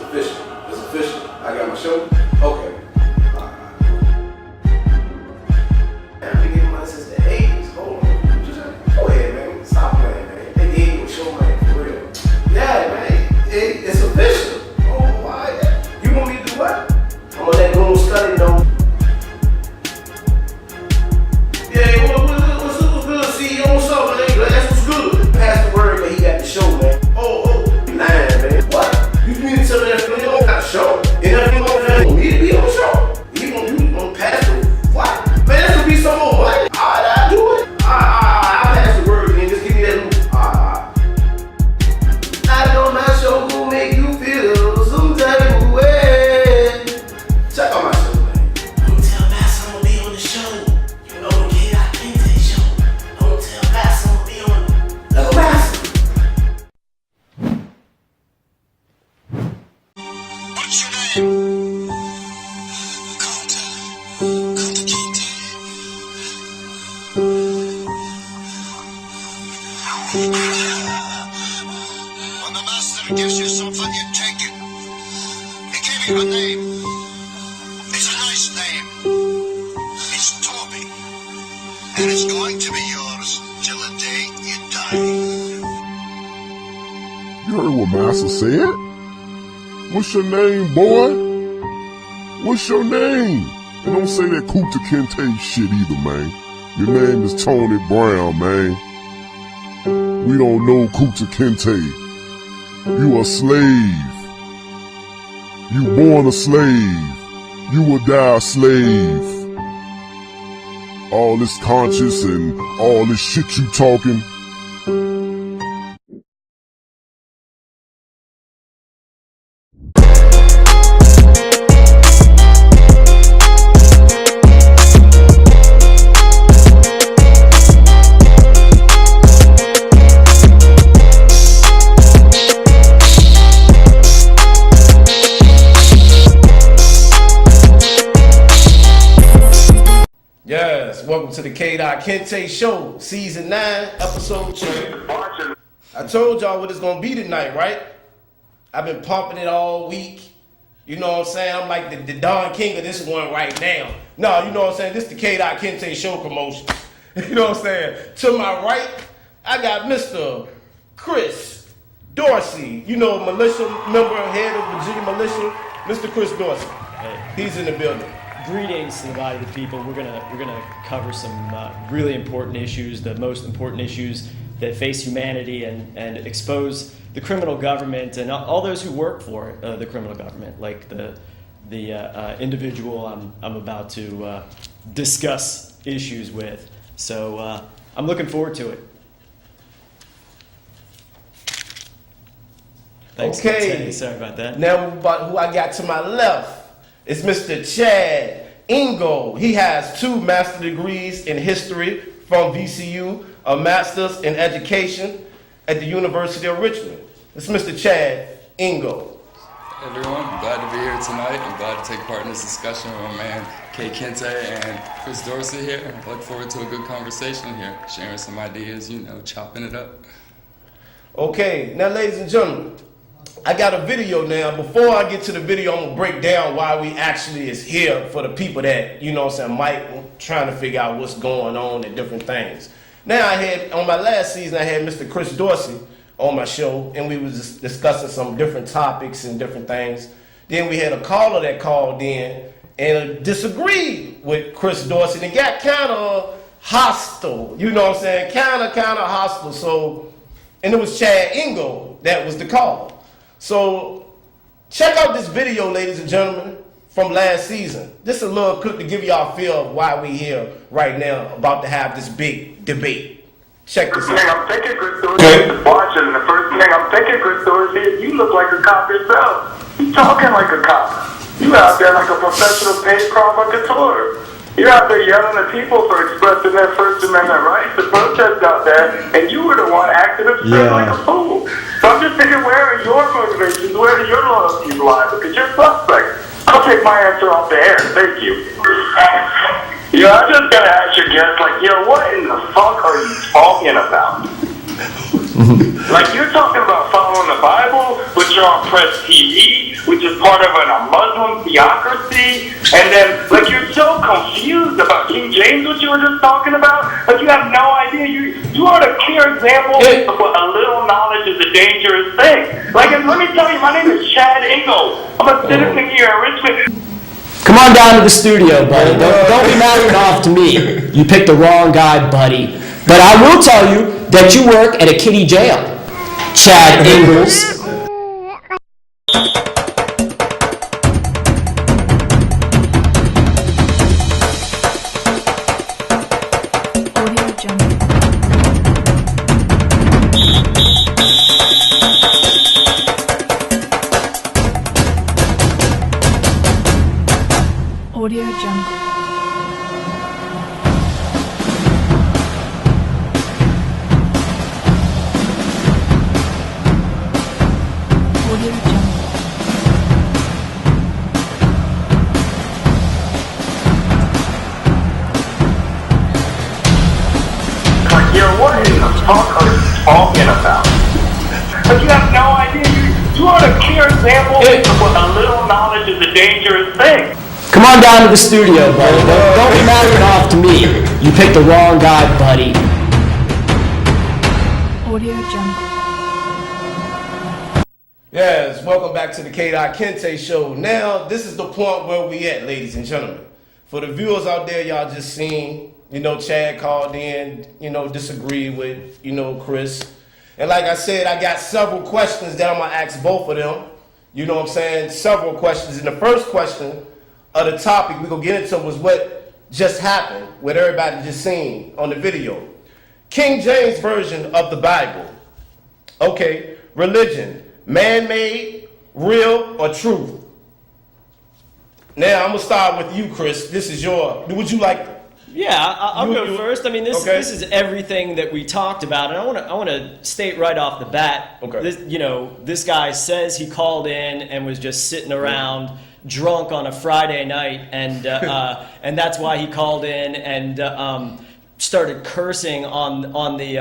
official. It's official. I got my show. Okay. I've been getting money since the 80s. Hold on. Go ahead, man. Stop playing, man. They gave you a show, man, for real. Yeah, man. It's official. Oh, why? You want me to do what? I'm gonna let Goon Study know. Yeah, what's good, CEO? What's up, man? That's what's good. Pass the word that he got the show, man. Oh, you lying, man. What? You mean to tell me that you don't got the show? And nothing over there, you need to be on the show. You gonna pass the what? Man, that's gonna be some more money. Alright, I'll do it. I'll pass the word, man. Just give me that loop. I know my show will make you feel some type of way. Check out my show, man. Don't tell Master I'm gonna be on the show. You know the K.Kinte Show. Don't tell Master I'm gonna be on. Hello, Master. What's your name? K.Kinte. When the master gives you something, you take it. He gave you a name. It's a nice name. It's Toby. And it's going to be yours till the day you die. You heard what Master said? What's your name, boy? What's your name? And don't say that K.Kinte shit either, man. Your name is Tony Brown, man. We don't know K.Kinte. You a slave. You born a slave. You will die a slave. All this conscious and all this shit you talking. Yes, welcome to the K.Kinte Show, Season 9, Episode 2. I told y'all what it's going to be tonight, right? I've been pumping it all week. You know what I'm saying? I'm like the Don King of this one right now. No, you know what I'm saying? This is the K.Kinte Show promotion. You know what I'm saying? To my right, I got Mr. Chris Dorsey. You know, militia member, head of Virginia Militia, Mr. Chris Dorsey. He's in the building. Greetings to the body of the people. We're gonna cover some really important issues, the most important issues that face humanity, and expose the criminal government and all those who work for the criminal government, like the individual I'm about to discuss issues with. So I'm looking forward to it. Thanks. Okay. Sorry about that. Now, about who I got to my left is Mr. Chad Ingold. He has 2 master's degrees in history from VCU, a master's in education at the University of Richmond. It's Mr. Chad Ingold. Hey everyone, I'm glad to be here tonight. I'm glad to take part in this discussion with my man K.Kinte and Chris Dorsey here. I look forward to a good conversation here, sharing some ideas, chopping it up. Okay, now ladies and gentlemen, I got a video now. Before I get to the video, I'm gonna break down why we actually is here for the people that, you know what I'm saying, might trying to figure out what's going on and different things. Now I had, on my last season, I had Mr. Chris Dorsey on my show, and we was discussing some different topics and different things. Then we had a caller that called in and disagreed with Chris Dorsey and got kind of hostile, you know what I'm saying, kind of hostile. So, and it was Chad Ingold that was the caller. So check out this video, ladies and gentlemen, from last season. This is a little clip to give y'all a feel of why we here right now about to have this big debate. Check this out. I'm thinking Chris Dorsey is watching, and the first thing I'm thinking, Chris Dorsey, is you look like a cop yourself. You talking like a cop. You out there like a professional paid provocateur. You're out there yelling at people for expressing their First Amendment rights to protest out there, and you were the one acting upset like a fool. So I'm just thinking, where are your motivations? Where do your loyalties lie? Because you're suspect. I'll take my answer off the air. Thank you. I'm just gonna ask your guest, what in the fuck are you talking about? Like, you're talking about following the Bible, but you're on Press TV, which is part of a Muslim theocracy, and then, like, you're so confused about King James, what you were just talking about. Like, you have no idea. You are a clear example of what a little knowledge is a dangerous thing. Like, let me tell you, my name is Chad Ingold. I'm a citizen here in Richmond. Come on down to the studio, buddy. Don't be mouthing off to me. You picked the wrong guy, buddy. But I will tell you that you work at a kiddie jail, Chad Ingold. Audio Jungle. Audio Jungle. Like, yo, what in the fuck are you talking about? Like, you have no idea. You are a clear example of what a little knowledge is a dangerous thing. Come on down to the studio, buddy. Don't be mouthing off to me. You picked the wrong guy, buddy. Audio Jungle. Yes, welcome back to the K.Kinte Show. Now, this is the point where we at, ladies and gentlemen. For the viewers out there, y'all just seen, Chad called in, disagreed with, Chris. And like I said, I got several questions that I'm going to ask both of them. You know what I'm saying? Several questions. And the first question of the topic we're going to get into was what just happened, what everybody just seen on the video. King James Version of the Bible. Okay, religion, man-made, real, or truth? Now, I'm going to start with you, Chris. This is would you like... Yeah, I'll go first. I mean, this is everything that we talked about, and I want to state right off the bat. Okay. This guy says he called in and was just sitting around drunk on a Friday night, and that's why he called in and started cursing on the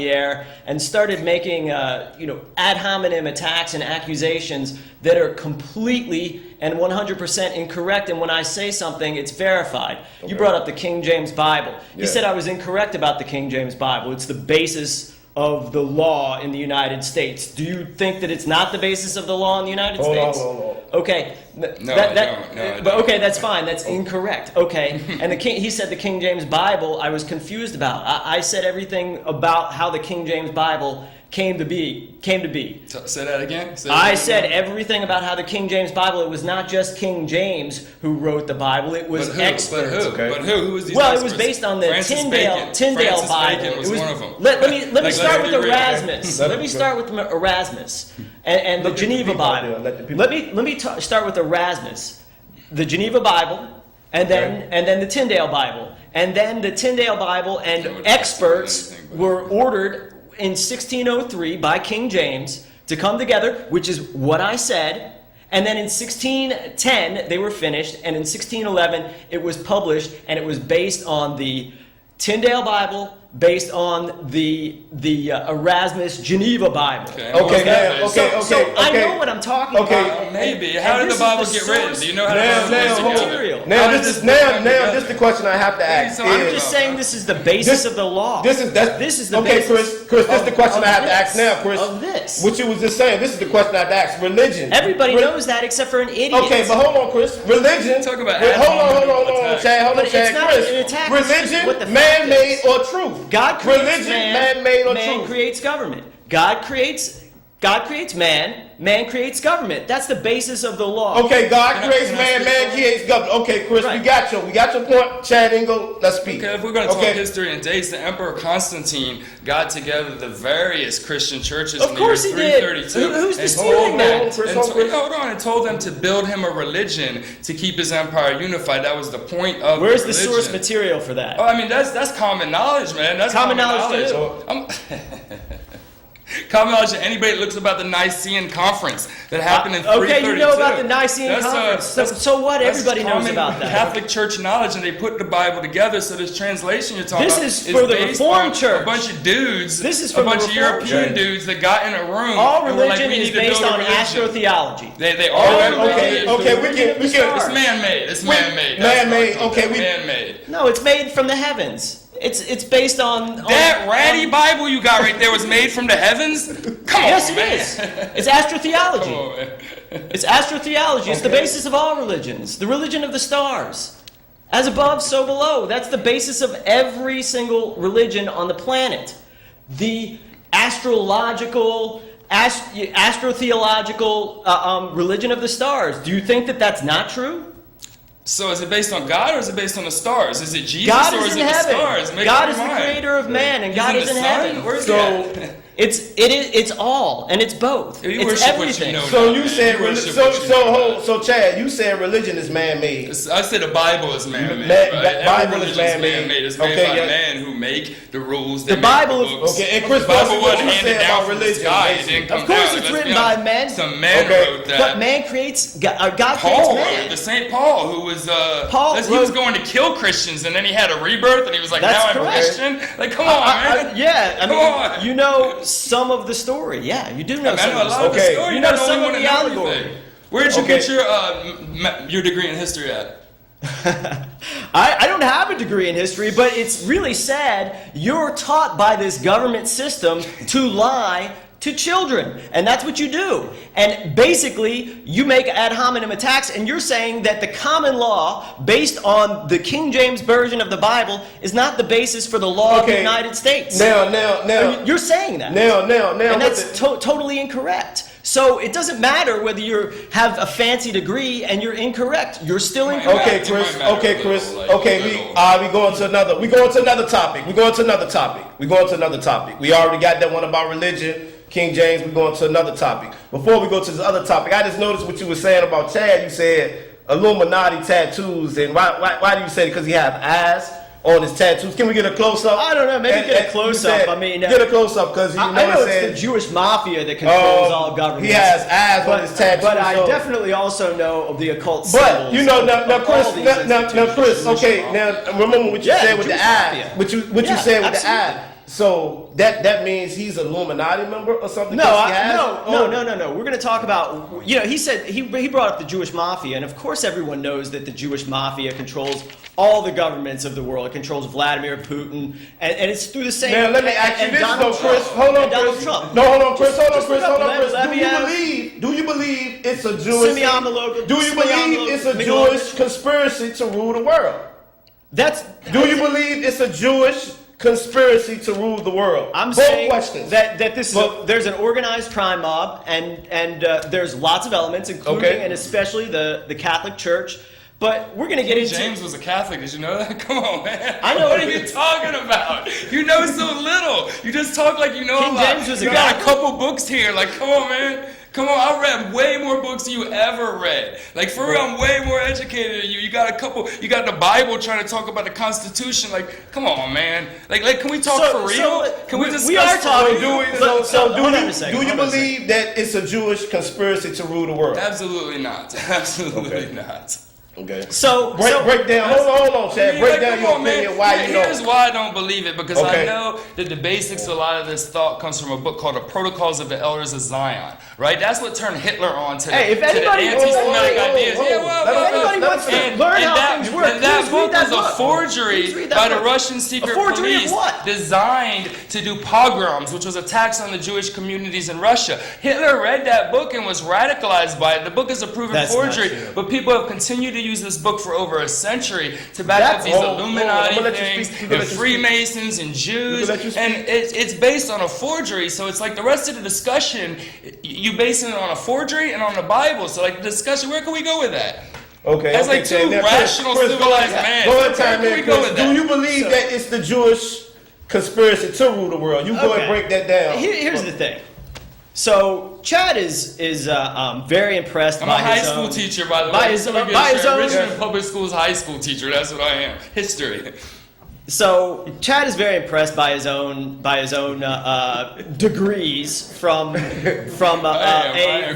air and started making ad hominem attacks and accusations that are completely and 100% incorrect. And when I say something, it's verified. Okay. You brought up the King James Bible. He said I was incorrect about the King James Bible. It's the basis of the law in the United States. Do you think that it's not the basis of the law in the United States? Hold on. Okay. No, I don't. But okay, that's fine. That's incorrect. Okay. And he said the King James Bible I was confused about. I said everything about how the King James Bible came to be. Say that again? I said everything about how the King James Bible, it was not just King James who wrote the Bible, it was experts. But who? Okay. But who? Who was these Well, experts? It was based on the Tyndale Francis Bible. Bacon was one of them. Let me start with Erasmus. Let me start with Erasmus and the Geneva Bible. Let me start with Erasmus, the Geneva Bible, and then the Tyndale Bible, and then the Tyndale Bible and experts were ordered in 1603 by King James to come together, which is what I said. And then in 1610 they were finished, and in 1611 it was published, and it was based on the Tyndale Bible, based on the Erasmus Geneva Bible. Okay. I know what I'm talking about. Maybe. How did the Bible get written? Do you know how the Bible material? Now this is the question I have to ask. I'm just saying this is the basis of the law. This is the basis. Chris, this is the question I have to ask now, Chris. Of this. What you was just saying. This is the question I have to ask. Religion. Everybody knows that except for an idiot. Okay, but hold on, Chris. Religion. Talk about hold on, Chad. Hold on, Chad. Chris. Religion, man-made or truth? God creates religion, man-made or man truth? Creates government. God creates man. Man creates government. That's the basis of the law. Okay, God creates man. Man creates government. Okay, Chris, Right. we got your point. Chad Ingold, let's speak. Okay, if we're going to talk history and dates, the Emperor Constantine got together the various Christian churches Of in the year course he did. 332. Who's and disputing that? Hold on, and told them to build him a religion to keep his empire unified. That was the point of Where's the the religion. source material for that? Oh, I mean, that's common knowledge, man. That's Common knowledge to knowledge. Common knowledge to anybody that looks about the Nicene Conference that happened in 332. Okay, you know about the Nicene Conference. So what? That's Everybody knows common about that. Catholic Church knowledge, and they put the Bible together. So this translation you're talking This about is for the based Reformed on Church. A bunch of dudes. This is a from the bunch of Reformed European Church. dudes that got in a room. All and were like, religion we is need to based build a on religion. astrotheology. They all Okay, we can. It's man-made. It's man-made. Man-made, okay, man-made. No, it's made from the heavens. It's based on That ratty Bible you got right there was made from the heavens? Come on, Yes, it man. is. It's astrotheology. Come on, man. It's astrotheology. It's the basis of all religions. The religion of the stars. As above, so below. That's the basis of every single religion on the planet. The astrotheological religion of the stars. Do you think that that's not true? So is it based on God or is it based on the stars? Is it Jesus God or is is in it the heaven. stars? Make God up is your the mind. creator of man, and He's God in is the in sun? heaven. Where's So- that? It's all, and it's both. You It's worship what you everything. know. So now, you man. said You worship what you know. so Chad, you said religion is man-made. I said the Bible is man-made. Man- right? Every Bible is religion's man-made. man-made. It's made Okay, by yeah. men who make the rules. The They Bible make is- the books. Okay, and Chris the Bible Dorsey, what wasn't you handed say down about from the religion, sky. It basically? didn't come Of course down. it's Let's written be by honest. men. Some man Okay. wrote that. But man creates God creates Paul, man. the Saint Paul, who was Paul he was wrote- going to kill Christians, and then he had a rebirth, and he was like, That's "Now I'm a correct. Christian." Like, come on, man. Yeah, I Come mean, on. you know some of the story. Yeah, you do know I some know of a the lot story. of the Okay. story. You You're know not the some only of one the to know allegory. everything. Where did you Okay. get your degree in history at? I don't have a degree in history, but it's really sad. You're taught by this government system to lie to children, and that's what you do. And basically, you make ad hominem attacks, and you're saying that the common law, based on the King James Version of the Bible, is not the basis for the law of the Okay. United States. Now, You're saying that. now, And that's what totally incorrect. So it doesn't matter whether you have a fancy degree and you're incorrect. You're still incorrect. Okay, It Chris. might matter Okay, a Chris. little, like, Okay, a we little. going to another. We going to another topic. We going to another topic. We going to another topic. We already got that one about religion, King James. We going to another topic. Before we go to this other topic, I just noticed what you were saying about Chad. You said Illuminati tattoos, and why do you say it? Because he have eyes on his tattoos. Can we get a close up? I don't know. Maybe get a you close-up. said- I mean, get a close up because you know I know it it's said the Jewish mafia that controls all governments. he has eyes on his tattoos. But I so- definitely also know of the occult But symbols you know of- now, of Chris, all these now institutions. Chris. Okay, now remember what you Yeah, said with the Jewish eye. mafia. What you Yeah, said with the absolutely. eye. So that means he's an Illuminati member or something? No, 'Cause he has it? no. We're going to talk about. You know, he said he brought up the Jewish mafia, and of course, everyone knows that the Jewish mafia controls all the governments of the world. It controls Vladimir Putin, and it's through the same. Now let me ask you and this Donald though, Chris. Trump, Hold on, and Donald Chris. Trump. No, hold on, Chris. Hold on, Just Chris. look Hold up, on, Chris. let me have- Do you believe it's a Jewish? Simeon Maloglu- Do you believe it's a Simeon Jewish conspiracy to rule the world? Do you believe it's a Jewish conspiracy to rule the world? I'm Both saying questions. that this is Both- there's an organized crime mob, and there's lots of elements, including Okay. and especially the Catholic Church. But we're going to get into. James was a Catholic. Did you know that? Come on, man. I know. What are you talking about? You know so little. You just talk like you know King a lot. James was a you got a Catholic. couple books here. Like, come on, man. Come on, I read way more books than you ever read. Like, for real, I'm way more educated than you. You got the Bible trying to talk about the Constitution. Like, come on, man. Like, can we talk for real? Can we discuss we are for talking. real? Hold on a second, Do you hold on a second. believe that it's a Jewish conspiracy to rule the world? Absolutely not. Absolutely not. Okay. So Break down. Hold on, Chad. Break down your opinion. Why you Here's don't? why I don't believe it, because Okay. I know that the basics of a lot of this thought comes from a book called The Protocols of the Elders of Zion, right? That's what turned Hitler on to Hey, if the anybody- anti-Semitic Whoa, ideas. whoa, Yeah, whoa. well, Let well, anybody well, wants to learn how things work, and that please book read that was a book. forgery Please read that by the book. Russian secret A forgery of police what? designed to do pogroms, which was attacks on the Jewish communities in Russia. Hitler read that book and was radicalized by it. The book is a proven That's not forgery, true. but people have continued to use this book for over a century to back That's- up these hold on, Illuminati I'm gonna let you things speak. I'm and gonna let you speak. Freemasons and Jews, I'm gonna let you speak. and it's based on a forgery. So it's like the rest of the discussion, you basing it on a forgery and on the Bible. So like the discussion, where can we go with that? Okay. That's okay, like two Chad. Now, rational, Chris, civilized go men. Go ahead, Where time can in, we go Chris. with Do that? you believe that it's the Jewish conspiracy to rule the world? You go Okay. and break that down. Here's the thing. So Chad is very impressed I'm by a high his school own, teacher, by the by way. his- So we get by his straight. own- Richmond Public Schools high school teacher. That's what I am. History. So Chad is very impressed by his own degrees from a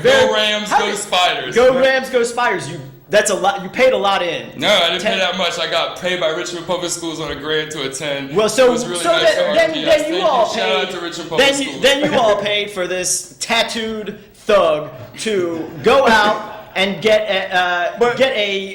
Go Rams, go Spiders. Go Rams, go Spiders. That's a lot. You paid a lot in. No, I didn't pay that much. I got paid by Richmond Public Schools on a grade to a 10. Well, so it was really nice then you all Shout out paid. to Richmond Public Schools. Then you all paid for this tattooed thug to go out and get a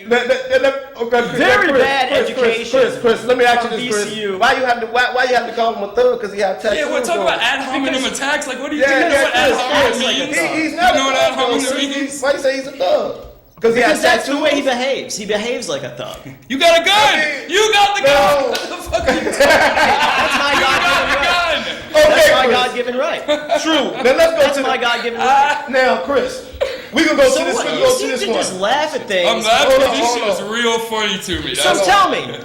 very bad education. Chris, let me ask you from this, Chris. VCU. Why you have to call him a thug? Because he had tattoos. Yeah, we're talking on about him. ad hominem attacks. Like, what do you Yeah, think? You know what ad Chris, hominem means? He's You not know what ad a thug, hominem though. means? Why you say he's a thug? Because he has Because that's the tattoos? way he behaves. He behaves like a thug. You got a gun! Okay. You got the gun! No. What the fuck are you talking That's my You got God-given the right. gun! That's my Chris. God-given right. True. Now let's go That's to my God-given right. Now, Chris, we can go So to this. what? We can You go to seem this to one. just laugh at things. I'm laughing Hold at on, this hold shit. It's on. real funny to me. So That's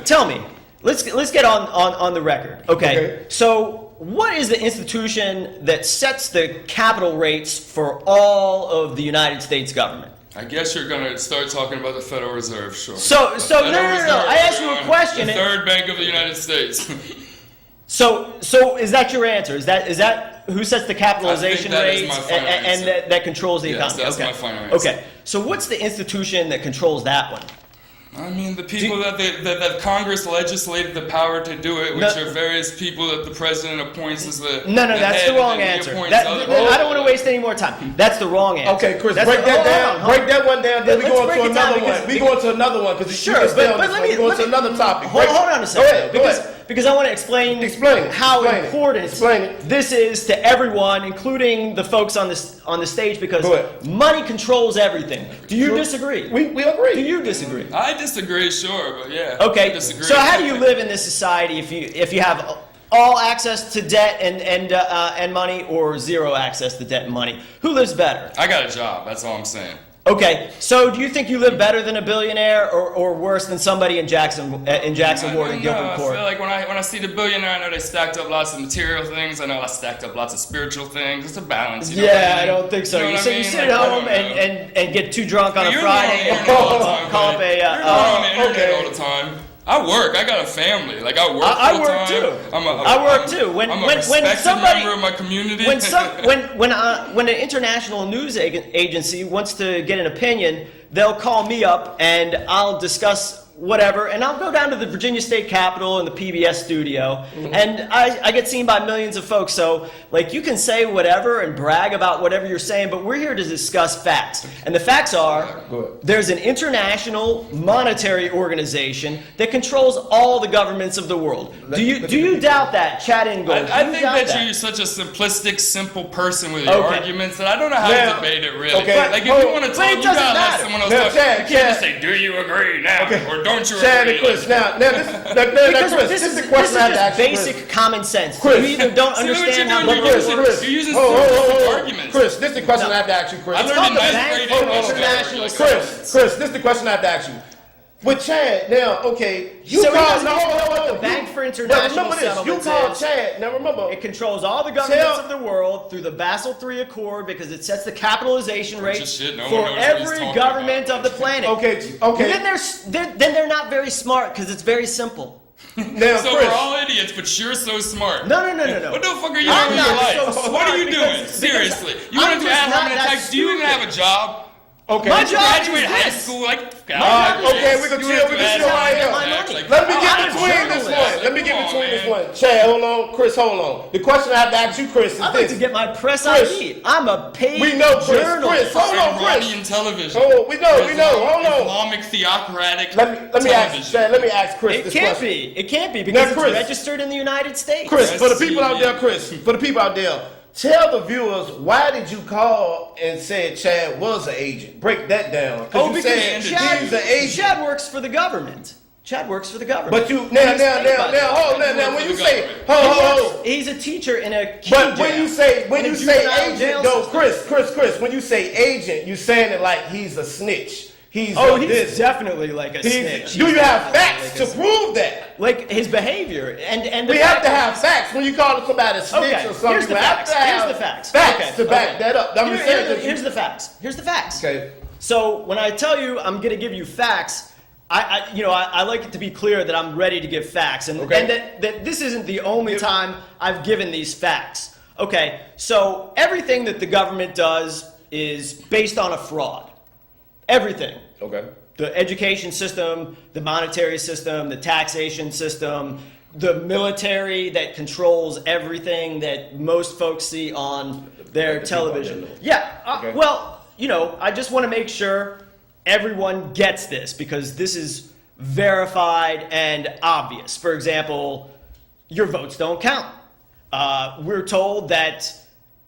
tell me. Let's get on the record. Okay. Okay. So what is the institution that sets the capital rates for all of the United States government? I guess you're gonna start talking about the Federal Reserve, sure. So The no. Federal Reserve, I asked you a question. The third bank of the United States. So is that your answer? Is that who sets the capitalization I think that is rates my final and answer. that controls the Yes, economy? that's Okay. my final answer. Okay. So what's the institution that controls that one? I mean, the people that Congress legislated the power to do it, which No. are various people that the president appoints as the No, the that's head, the wrong and then he answer. appoints That, other I people. don't want to waste any more time. That's the wrong answer. Okay, Chris, That's break that down. hold on. Break that one down. Then we Let's go on break to it down another because- one. We go on to another one because Sure, but let me we go on to another topic. Hold on a second, Go ahead. though, because I want to explain Explain it. how Explain it. important Explain it. this is to everyone, including the folks on the stage, because Go ahead. money controls everything. Do you Sure. disagree? We agree. Do you disagree? I disagree, sure, but yeah. Okay. I disagree. So how do you live in this society if you have all access to debt and money, or zero access to debt and money? Who lives better? I got a job. That's all I'm saying. Okay, so do you think you live better than a billionaire, or worse than somebody in Jackson Ward and I Gilbert Court? feel like when I see the billionaire, I know they stacked up lots of material things. I know I stacked up lots of spiritual things. It's a balance. You know what Yeah, I I mean? don't think so. You know You what I sit mean? at Like, home I don't know. and get too drunk on a You're Friday on and the internet all the time, call up buddy. a. You're not on the internet okay. all the time. I work. I got a family. Like I work I full work time. too. I work too. I'm a respected somebody- member of my community. When an international news agency wants to get an opinion, they'll call me up and I'll discuss whatever, and I'll go down to the Virginia State Capitol in the PBS studio, and I get seen by millions of folks. So, like, you can say whatever and brag about whatever you're saying, but we're here to discuss facts. And the facts are, there's an international monetary organization that controls all the governments of the world. Do you doubt that, Chad Ingold? I Do you think doubt that you're such a simplistic, simple person with your Okay. arguments that I don't know how Now- to debate it really. okay, Like if hold- you want to but talk, it you doesn't gotta let matter. someone else Now, talk. Chad, You can't just Chad. say, "Do you agree now?" Okay. or "Don't you Chad agree?" and Chris. Now Because Chris, this is the question I have to just ask you, basic Chris. common sense. Chris. You either don't See what understand you're how doing? the Chris, world works. You're using Hold. arguments. Chris, this is the question I have to ask you, Chris. I learned called in the ninth bank grade for English. international Chris, this is the question I have to ask you. With Chad, now, okay, you So he called, doesn't no, know hold what on. the Bank for But International remember this, you Settlements called is. Chad, now remember, It controls all the governments Tell- of the world through the Basel III Accord because it sets the capitalization Bunch of rate shit, no one for knows what he's every talking government about. of the planet. okay, Then they're not very smart because it's very simple. now, So Chris, we're all idiots, but you're so smart. No. What the fuck are you I'm doing with your not life? so What are you smart doing? because Seriously. You I'm want to do just ad not hominem that attacks? Do you even stupid. have a job? okay, My Did you job graduate is high this. school? Like, okay, we can chill, we can chill right here. Let me get between this one. Let me get between this one. Chad, hold on. Chris, hold on. The question I have to ask you, Chris, is I'd like to this. get my press Chris. ID. I'm a paid We know, Chris. journalist. Chris, hold on, Chris. Iranian television. Oh, we know. Hold on. Islamic theocratic Let me ask television. Chad. Let me ask Chris It this can't question. be. It can't be because Chris. it's registered in the United States. Chris, for the Let's people see, out there, yeah. Chris, for the people out there, tell the viewers, why did you call and said Chad was an agent? Break that down. Oh, you because said he's an agent. Chad works for the government. Chad works for the government. But you He's paid by the hold government. now when you for the say government. hold. He's a teacher in a key But jail. when you say In a agent, juvenile jail though, system. Chris, when you say agent, you saying it like he's a snitch. He's Oh, a he's this. definitely like a He's- snitch. do you have facts He's to prove that? like his behavior and the We have fact to that have facts when you call somebody a snitch Okay, or something. here's the you have facts. to have Here's the facts. Facts Okay, to back okay. that up. I'm just saying that Here's the facts. Here's the facts. Okay. So when I tell you I'm going to give you facts, I like it to be clear that I'm ready to give facts, and that this isn't the only time I've given these facts. Okay, so everything that the government does is based on a fraud. Everything. Okay. The education system, the monetary system, the taxation system, the military that controls everything that most folks see on their television. Yeah, well, I just want to make sure everyone gets this because this is verified and obvious. For example, your votes don't count. We're told that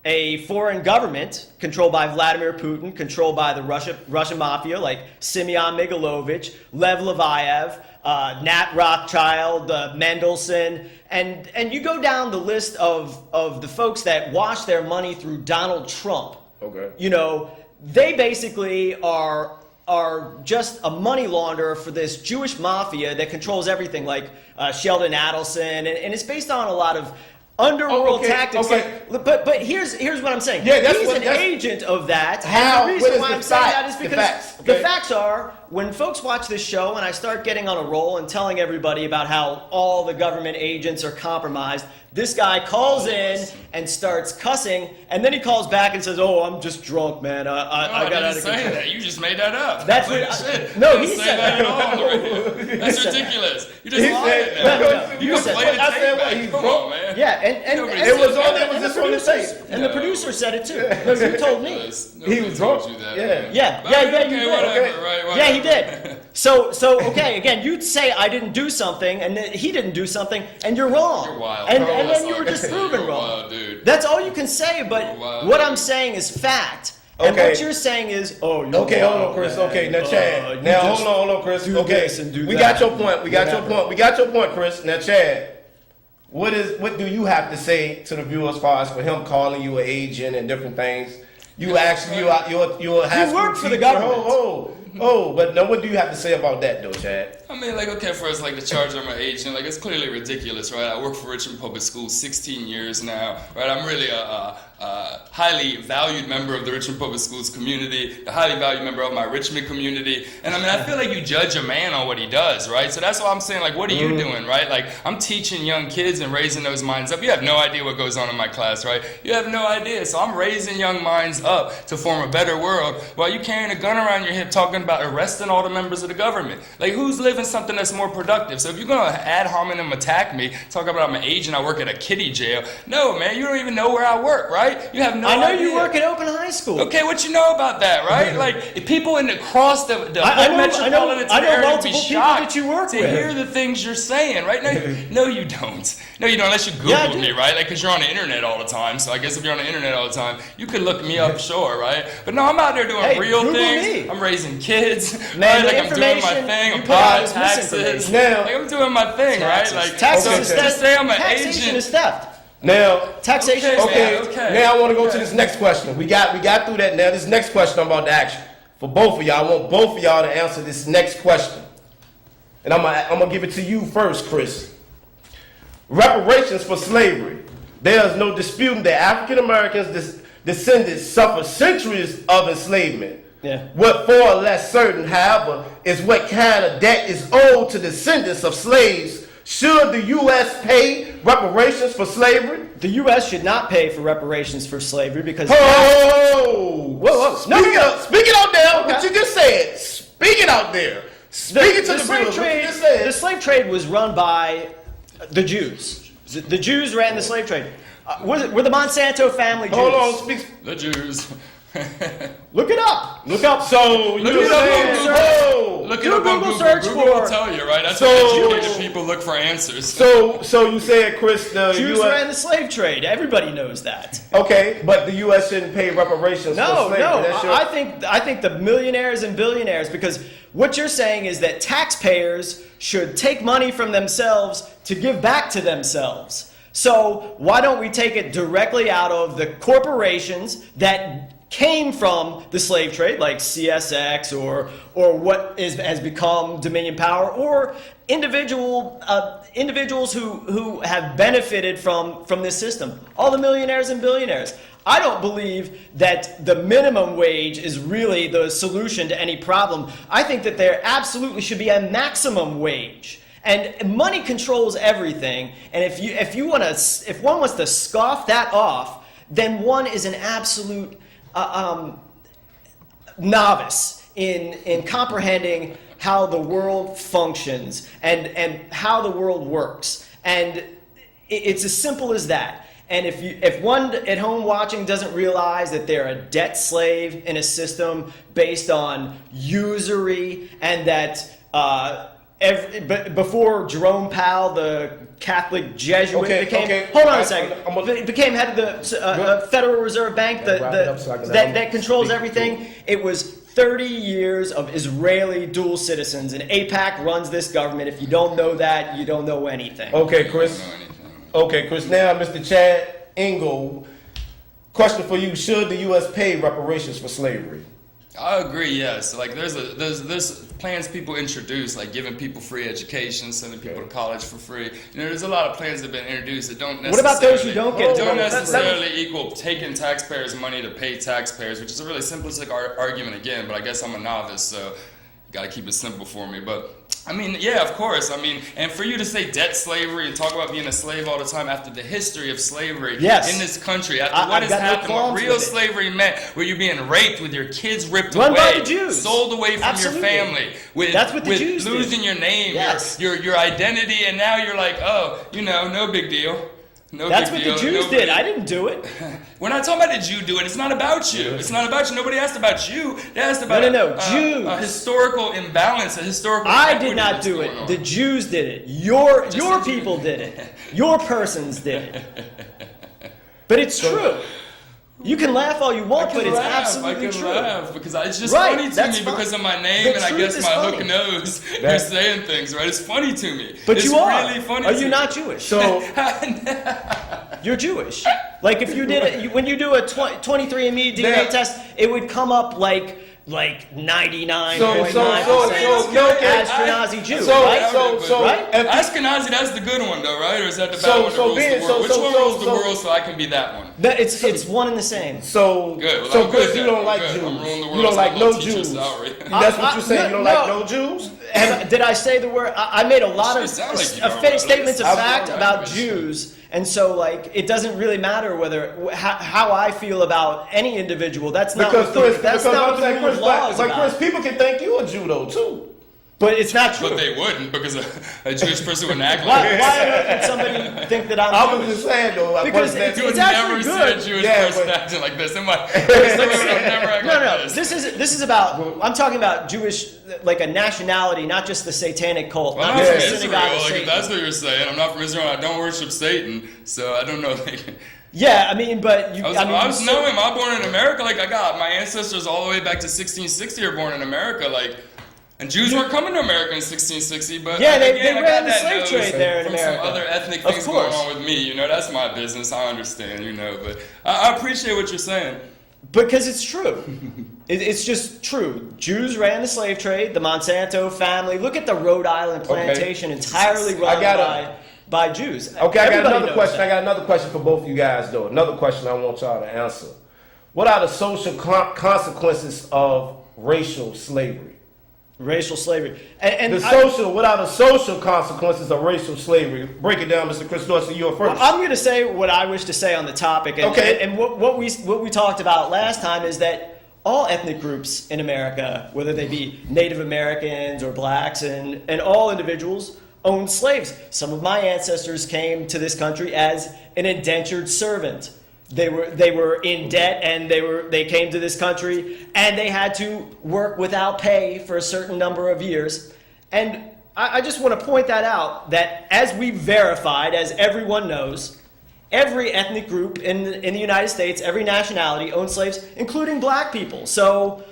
a foreign government controlled by Vladimir Putin, controlled by the Russian mafia like Semyon Mikhailovich, Lev Levayev, Nat Rothschild, Mendelsohn, and you go down the list of the folks that wash their money through Donald Trump. Okay. They basically are just a money launderer for this Jewish mafia that controls everything, like Sheldon Adelson, and it's based on a lot of underworld tactics. Okay. But here's what I'm saying. Yeah, he's an agent of that. How? And the reason What is why the I'm saying fact? that is The because facts. the Okay. facts are when folks watch this show and I start getting on a roll and telling everybody about how all the government agents are compromised, this guy calls in and starts cussing, and then he calls back and says, "Oh, I'm just drunk, man. I got out of control." That. You just made that up. That's like what. shit. No, you he didn't said say that that. at all. on the radio. That's ridiculous. You just He lied said- now. No, You you said- played the I said tape what, back. he's Come drunk? on, man. Yeah, and Nobody It said was on. that. It was just on the tape. And the producer said it too. No, you told me. Nobody was told drunk. you that, Yeah. man. Yeah, But you okay, did. whatever, Okay. right, Yeah, he whatever. did. So okay, again, you'd say I didn't do something, and that he didn't do something, and you're wrong. You're wild. And, Bro, and that's then you all were I can just say. proven You're wrong. wild, dude. That's all you can say, but You're wild, what dude. I'm saying is fact. And Okay. what you're saying is, oh, you're Okay, hold on, wild, Chris. man. Okay, now You Chad. Now just hold on, Chris. do Okay, this and do we that. got your point. We got your Whatever. point. We got your point, Chris. Now, Chad, what do you have to say to the viewers as far as for him calling you an agent and different things? You actually you're a high You school work for the teacher. government. But now what do you have to say about that, though, Chad? I mean, like, okay, first, like, the charge I'm an agent, like, it's clearly ridiculous, right? I work for Richmond Public Schools 16 years now, right? I'm really a highly valued member of the Richmond Public Schools community, a highly valued member of my Richmond community, and I mean, I feel like you judge a man on what he does, right? So that's why I'm saying, like, what are you doing, right? Like, I'm teaching young kids and raising those minds up. You have no idea what goes on in my class, right? You have no idea. So I'm raising young minds up to form a better world while you carrying a gun around your hip talking about arresting all the members of the government. Like, who's living something that's more productive? So if you're gonna ad hominem attack me, talk about I'm an agent, I work at a kiddie jail. No, man, you don't even know where I work, right? You have no idea. I know you work at Open High School. Okay, what you know about that, right? Like, if people in the cross the metropolitan I know area would be multiple people shocked that you work to with. hear the things you're saying, right? No, you don't. No, you don't, unless you Yeah, I Google do. me, right? Like, because you're on the internet all the time. So I guess if you're on the internet all the time, you could look me up, sure, right? But no, I'm out there doing Hey, real Google things. me. I'm raising kids, Man, right? the Like, I'm doing my information thing. you I'm put out paying is taxes. misinformation. Now- Like, I'm doing my thing, right? Like, Taxes so is to theft. say I'm an Taxation agent. is theft. Now, Taxation is Okay, theft. okay. okay. Now I want to go to this next question. We got through that. Now this next question I'm about to ask you. For both of y'all, I want both of y'all to answer this next question. And I'm gonna give it to you first, Chris. Reparations for slavery. There is no disputing that African Americans descendants suffered centuries of enslavement. Yeah. What for or less certain, however, is what kind of debt is owed to descendants of slaves. Should the U.S. pay reparations for slavery? The U.S. should not pay for reparations for slavery because Whoa! Speak it out there. Okay. What you just said. Speak it out there. Speak it to the slave viewers. What you trade. just said. The slave trade was run by the Jews. The Jews ran the slave trade. Were the Monsanto family Jews? Hold on. Speak. The Jews. Look it up. Look up. So Look you it up on saying? Google. Oh. Look Do it up on Google Google. search Google for- will tell you, right? That's So- what educated people look for answers. So you said, Chris, the Jews U.S. ran the slave trade. Everybody knows that. Okay, but the U.S. shouldn't pay reparations for No, slavery. no. That's your- I think the millionaires and billionaires, because what you're saying is that taxpayers should take money from themselves to give back to themselves. So why don't we take it directly out of the corporations that came from the slave trade, like CSX or what has become Dominion Power, or individuals who have benefited from this system, all the millionaires and billionaires. I don't believe that the minimum wage is really the solution to any problem. I think that there absolutely should be a maximum wage. And money controls everything. And if one wants to scoff that off, then one is an absolute novice in comprehending how the world functions and how the world works. And it's as simple as that. And if one at home watching doesn't realize that they're a debt slave in a system based on usury, and that before Jerome Powell, the Catholic Jesuit, became head of the Federal Reserve Bank, that controls everything. It was 30 years of Israeli dual citizens, and AIPAC runs this government. If you don't know that, you don't know anything. Okay, Chris. Okay, Chris. Now, Mr. Chad Ingold, question for you: should the U.S. pay reparations for slavery? I agree. Yes. Like there's plans people introduce, like giving people free education, sending people to college for free. There's a lot of plans that have been introduced that don't necessarily. What about those who don't get? Don't necessarily equal taking taxpayers' money to pay taxpayers, which is a really simplistic argument again. But I guess I'm a novice, so you got to keep it simple for me. But I mean, yeah, of course. I mean, and for you to say debt slavery and talk about being a slave all the time after the history of slavery in this country, after what has happened, what real slavery meant, where you're being raped with your kids ripped Run away, by the Jews. sold away from your family, with Jews losing your name, your identity, and now you're like, oh, no big deal. That's what the Jews did. I didn't do it. We're not talking about the Jew do it. It's not about you. It's not about you. Nobody asked about you. They asked about Jews. A historical imbalance, a historical. I did not do it. The Jews did it. Your people did it. Your persons did it. But it's true. You can laugh all you want, but it's absolutely true. I can laugh because it's just funny to me because of my name, and I guess my hook nose. You're saying things, right? It's funny to me. But it's you are. Really funny are to you me. not Jewish? So you're Jewish. Like if you did it, when you do a 23andMe DNA test, it would come up like 99.9% Ashkenazi Jew, right? Ashkenazi, that's the good one, though, right? Or is that the bad one that rules the world? Which one rules the world so I can be that one? It's one and the same. So, good. Well, Chris, you don't like Jews. You don't like no Jews. That's what you're saying. You don't like no Jews? Did I say the word? I made a lot of statements of fact about Jews. And so, it doesn't really matter how I feel about any individual. That's not what the rule of law is about. Chris, people can think you a Jew, though, too. But it's not true. But they wouldn't, because a Jewish person wouldn't act like that. Why would somebody think that I'm I was just saying, though. Because you would never see a Jewish person acting like this. This is about, I'm talking about Jewish, like a nationality, not just the satanic cult. Well, I'm not from Israel, if that's what you're saying. I'm not from Israel, I don't worship Satan, so I don't know. Yeah, I mean, but you. I was knowing, I'm born in America. I got my ancestors all the way back to 1660 are born in America. And Jews weren't coming to America in 1660, but they ran the slave trade there in America. Some other ethnic things going on with me, that's my business. I understand, but I appreciate what you're saying. Because it's true. It's just true. Jews ran the slave trade. The Monsanto family. Look at the Rhode Island plantation, entirely run by Jews. Okay, I got another question. I got another question for both of you guys, though. Another question I want y'all to answer. What are the social consequences of racial slavery? Racial slavery. What are the social consequences of racial slavery? Break it down, Mr. Chris Dorsey, you're first. I'm going to say what I wish to say on the topic. And what we talked about last time is that all ethnic groups in America, whether they be Native Americans or blacks and all individuals, owned slaves. Some of my ancestors came to this country as an indentured servant. They were in debt, and they came to this country, and they had to work without pay for a certain number of years. And I just want to point that out, that as we verified, as everyone knows, every ethnic group in the United States, every nationality owned slaves, including black people. So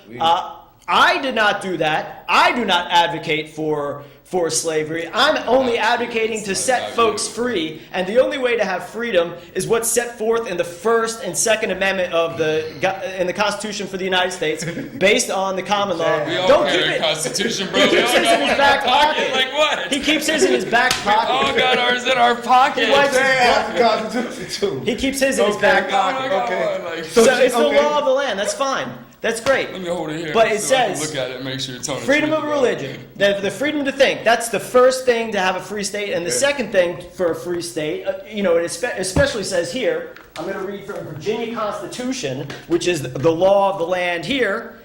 I did not do that. I do not advocate for for slavery. I'm only advocating to set folks free, and the only way to have freedom is what's set forth in the First and Second Amendment of in the Constitution for the United States, based on the common law. We all Don't carry keep a it. Constitution, bro. He keeps his in his back pocket. Like what? He keeps his in his back pocket. We all got ours in our pocket. He wipes his That's the Constitution too. He keeps his in his back pocket. So it's the law of the land. That's fine. That's great. Let me hold it here. But it so I can says look at it and make sure you're telling freedom the of truth about it. religion, the freedom to think. That's the first thing to have a free state. And the second thing for a free state, it especially says here, I'm going to read from Virginia Constitution, which is the law of the land here.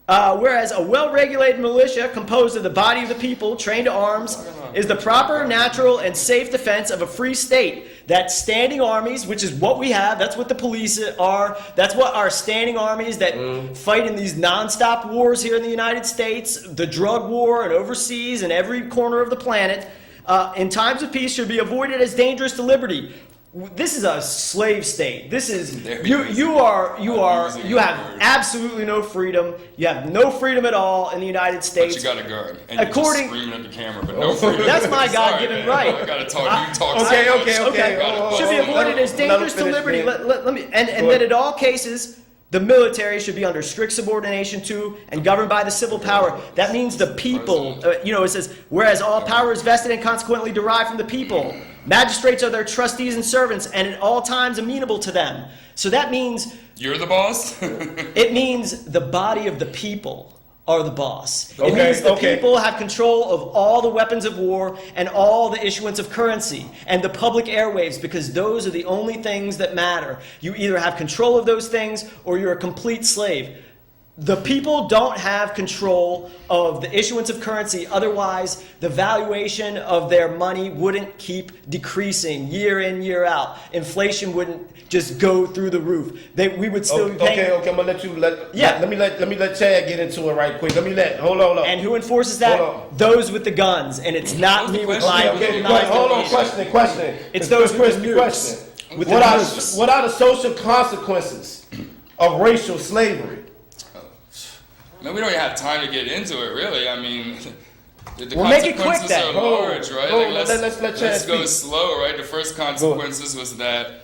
Whereas a well-regulated militia composed of the body of the people trained to arms is the proper, natural, and safe defense of a free state. That standing armies, which is what we have, that's what the police are, that's what our standing armies that fight in these non-stop wars here in the United States, the drug war and overseas and every corner of the planet, in times of peace should be avoided as dangerous to liberty. This is a slave state. This is you have absolutely no freedom. You have no freedom at all in the United States. But you got a gun, and you're just screaming at the camera, but no freedom. That's my God-given right. I gotta talk. You talk. Okay. Should be avoided as dangerous to liberty. Let me and that in all cases, the military should be under strict subordination to and governed by the civil power. That means the people. It says, whereas all power is vested and consequently derived from the people. Magistrates are their trustees and servants, and at all times amenable to them. So that means You're the boss. it means the body of the people are the boss. It means the people have control of all the weapons of war and all the issuance of currency and the public airwaves, because those are the only things that matter. You either have control of those things or you're a complete slave. The people don't have control of the issuance of currency. Otherwise, the valuation of their money wouldn't keep decreasing year in, year out. Inflation wouldn't just go through the roof. We would still be paying. Okay, I'm gonna let you let me let Chad get into it right quick. Hold on. And who enforces that? Those with the guns. And it's not me with my hold on, question. It's those Chris, with the question. With What are the social consequences of racial slavery? Man, we don't even have time to get into it, really. I mean, the We'll make it quick consequences then. are large, right? Let's go speak. slow, right? The first consequences was that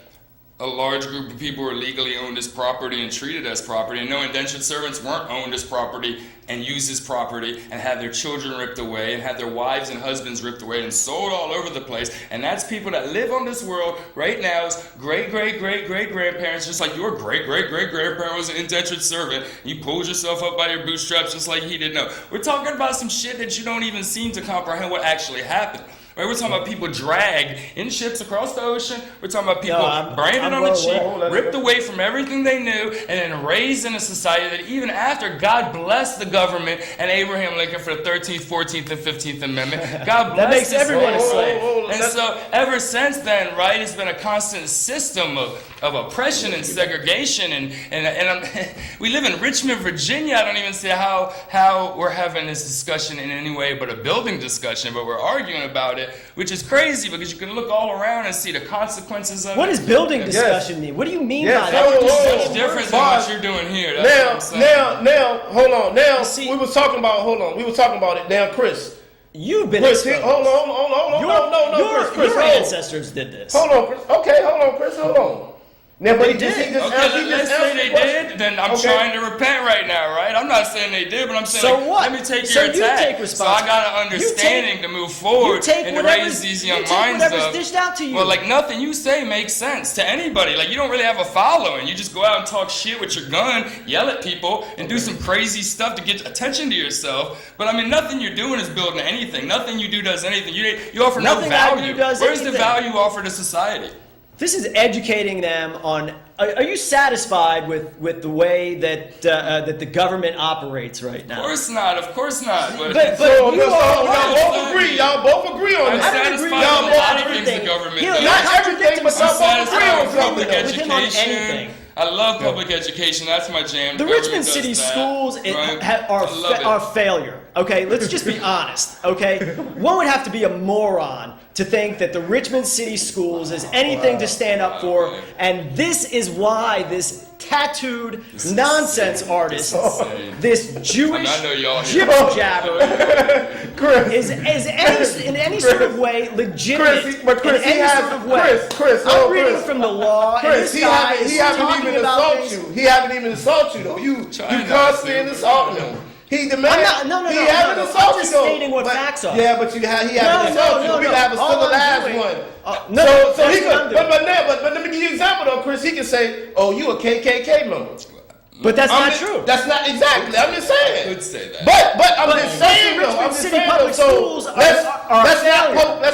a large group of people were legally owned as property and treated as property, and no indentured servants weren't owned as property and used as property and had their children ripped away and had their wives and husbands ripped away and sold all over the place. And that's people that live on this world right now's great-great-great-great-grandparents, just like your great-great-great-grandparent was an indentured servant. You pulled yourself up by your bootstraps just like he did. No, we're talking about some shit that you don't even seem to comprehend what actually happened. Right, we're talking about people dragged in ships across the ocean. We're talking about people branded on the cheek, ripped away from everything they knew, and then raised in a society that even after God blessed the government and Abraham Lincoln for the 13th, 14th, and 15th Amendment, God blessed that makes everyone a slave. And so ever since then, right, it's been a constant system of oppression and segregation. And we live in Richmond, Virginia. I don't even see how we're having this discussion in any way but a building discussion, but we're arguing about it, which is crazy because you can look all around and see the consequences of it. What does building discussion mean? What do you mean by that? It's different than what you're doing here. That's Now, hold on. Now, we was talking about it. Now, Chris. You've been Chris, exposed. hold on. Chris, your ancestors did this. Hold on, Chris. Okay, hold on, Chris. Hold on. Now, but They did. Let's say they did, then I'm trying to repent right now, right? I'm not saying they did, but I'm saying, So what? let me take So your you attack. take So I got an understanding to move forward and to raise these young minds up. whatever's dished out to you. Well, like nothing you say makes sense to anybody. Like you don't really have a following. You just go out and talk shit with your gun, yell at people, and do some crazy stuff to get attention to yourself. But I mean, nothing you're doing is building anything. Nothing you do does anything. You offer Nothing no I value. do does Where's the anything. value offered to society? This is educating them on. Are you satisfied with the way that the government operates right now? Of course not. But So, you y'all both agree on I'm that. satisfied Y'all with a lot of both things the government He'll does. not everything, but contradict y'all himself. both agree on Satisfied with public something. With him on anything. education. I love public education. That's my jam. The Government Richmond does City that, schools right? I love it. are failure. Okay, let's just be honest. Okay, one would have to be a moron to think that the Richmond City schools is anything to stand up for, and this is why this tattooed nonsense artist, insane. this Jewish I know y'all jibber jabber, Chris. is in any sort of way legitimate. Chris, in any sort of way. Chris, I'm reading from the law, and Chris, this guy is he haven't talking even about assaulted things. you. He haven't even assaulted you though. You constantly insulting him. He demanded. No. He haven't I'm assaulted just you though. stating what But- facts are. Yeah, but he haven't assaulted you. We can have a All I'm civilized doing- one. No, So he that's what I'm could. doing. But let me give you an example though, Chris. He can say, "Oh, you a KKK member." But that's not true. That's not exactly. I'm just saying. I could say that. But I'm just saying though. Richmond I'm just City saying public though. schools So are let's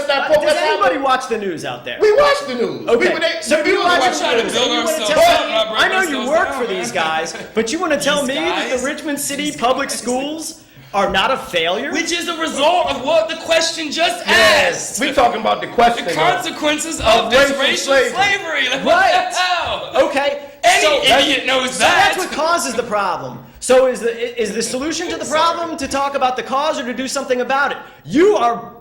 not poke. Does anybody watch the news out there? We watch the news. Okay, so you watch We're the trying to news, build and you want to ourselves tell up, me, not break I know you ourselves work down, for man. these guys, but you want to tell me that guys? the Richmond City public schools are not a failure? Which is a result of what the question just asked. We talking about the question. The consequences of this racial slavery. Like, what the hell? Okay. Any idiot knows So that. that's what causes the problem. So is the solution to the problem to talk about the cause or to do something about it? You are